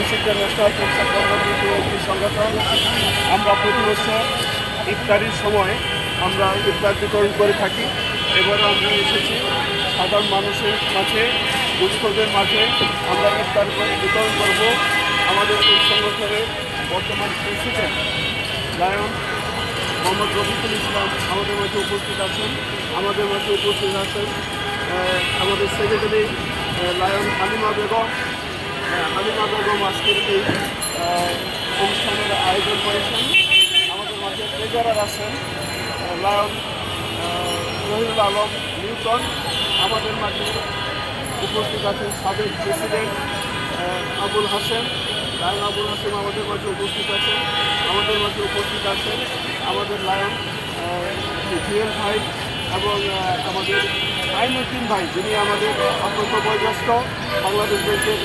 Bangladesh international একটি সংগঠন। আমরা প্রতি বছর ইফতারির সময় আমরা ইফতার বিতরণ করে থাকি। এবারও আমরা এসেছি সাধারণ মানুষের মাঝে, দুস্থদের মাঝে আমরা ইফতার বিতরণ করব। আমাদের এই সংগঠনের বর্তমান প্রেসিডেন্ট লায়ন মোহাম্মদ রফিকুল ইসলাম আমাদের মাঝে উপস্থিত আছেন। আমাদের মাঝে উপস্থিত আছেন আমাদের সেক্রেটারি লায়ন হালিমা বেগম। হালিমা বেগম আজকের এই অনুষ্ঠানের আয়োজন করেছেন। আমাদের মাঝে ট্রেজারার আছেন লায়ন রহিল আলম নিউটন। আমাদের মাঝে উপস্থিত আছেন সাবেক প্রেসিডেন্ট আবুল হাসেম লায়ন আবুল হাসেম আমাদের মাঝে উপস্থিত আছেন। আমাদের মাঝে উপস্থিত আছেন আমাদের লায়ন জিএল ভাই এবং আমাদের আইনুদ্দিন ভাই, যিনি আমাদের অত্যন্ত বয়োজ্যেষ্ঠ বাংলাদেশ ব্যাংকের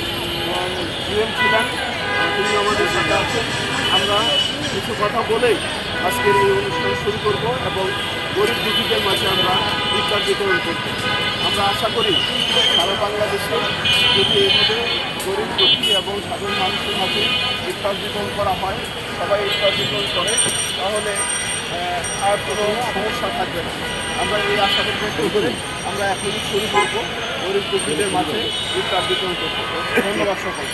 জিএম ছিলেন, তিনি আমাদের সাথে আছেন। আমরা কিছু কথা বলেই আজকের এই অনুষ্ঠান শুরু করব এবং গরিব দুঃখীদের মাঝে আমরা ইফতার বিতরণ করব। আমরা আশা করি সারা বাংলাদেশে যদি এভাবে গরিব দুঃখী এবং সাধারণ মানুষের মাঝে ইফতার বিতরণ করা হয়, সবাই ইফতার বিতরণ করে, তাহলে আর কোনো সমস্যা থাকবে না। আমরা এই আশা ব্যক্ত করে আমরা এখনই শুরু করবো গরিব দুঃখীদের মাঝে ইফতার বিতরণ করতে। ধন্যবাদ সকল।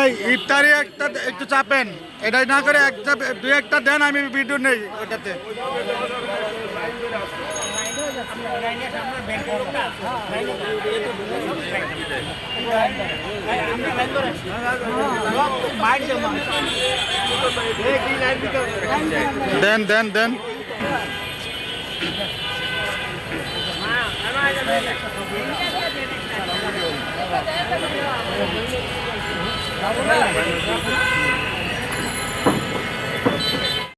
এই ইফতারি একটা একটু চাপেন, এটাই না করে একটা দুই একটা দেন, আমি ভিডিও নেই ওটাতে। দেন দেন দেন। Hãy subscribe cho kênh Ghiền Mì Gõ để không bỏ lỡ những video hấp dẫn।